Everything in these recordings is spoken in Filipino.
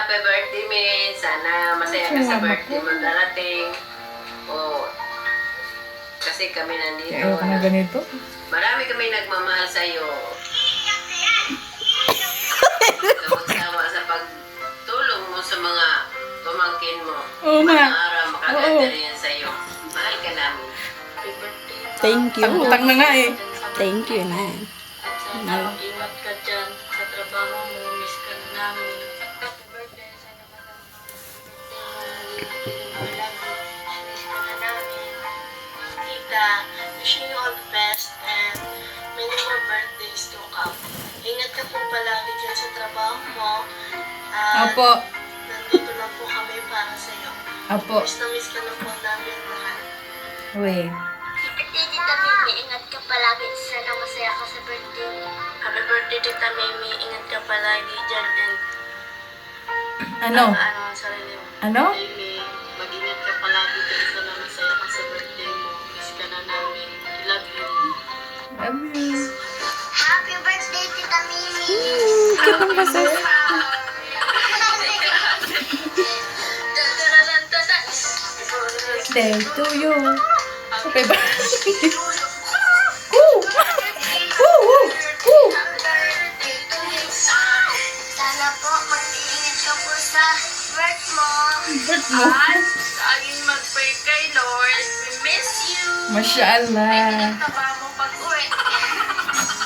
happy birthday, Miss. Sana masaya ka sa birthday mo darating. Oh, kasi kami nandito. Ayaw ko na ganito. Marami kami nagmamahal sa iyo. Magsawa sa pagtulong mo sa mga pamangkin mo. Oo, ma. Mga araw makaganda rin sa iyo. Mahal ka namin. Thank you. Utang na nga eh. Thank you na. At sana mag-ingat ka dyan sa trabaho mo. Miss ka namin. Happy birthday. Sana miss ka na namin. Tita, wishing you all the best and many more birthdays to come. Ingat ka po palagi dyan sa trabaho mo. At Apo. nandito lang po kami para sa iyo. Apo. Miss na miss ka na po namin lahat. Uy. Tita Mimi, ingat ka palagi. Sana masaya ka sa birthday mo. Happy birthday, Tita Mimi. Ingat ka palagi dyan and Ano? ano ang sarili mo. Ano? Mimi, mag-ingat ka palagi dyan. Sana masaya ka sa birthday mo. Miss ka na namin. I love you. Love you. Happy birthday, Tita Mimi! Cute ng boses. Day to you. Happy birthday. Woo! Woo! Woo! Woo! Sana po mag-iingat ka po sa birth mo. Birth mo. At laging mag-pray kay Lord. We miss you. Mashallah. Taba mo pag-uwi.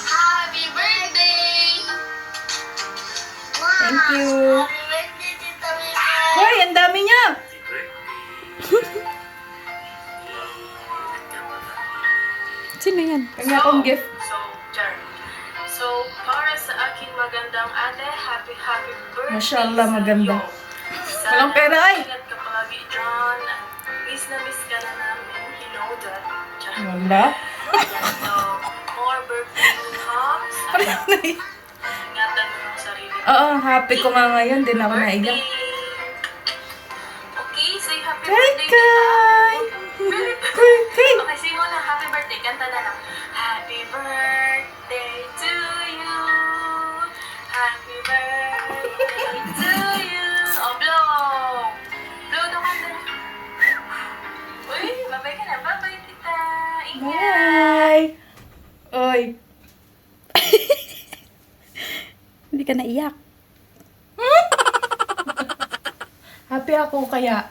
Happy birthday! Thank you. Happy birthday, Tita Mimi! Hoy, ang dami niya. Sino yan? Kanya akong gift. So, para sa aking magandang ate, happy birthday. Mashallah, maganda. Sana Walang pera, ay. ingat ka palagi dyan. Miss na miss ka na namin. You know that. Wala. So, more birthday comes. Ingatan mo yung sarili mo. Oo, happy ko nga ngayon. Din ako naiyak. Birthday. Okay, say happy Kay birthday, Kay! tita. Kay Kay! Okay, say mo na happy birthday. Kanta na lang. Happy birthday to you. Happy birthday to you. Oh, blow. Blow the candle. Uy, babay ka na. Babay, tita. Ingat. Bye! Oy. Hindi ka naiyak. Happy ako kaya.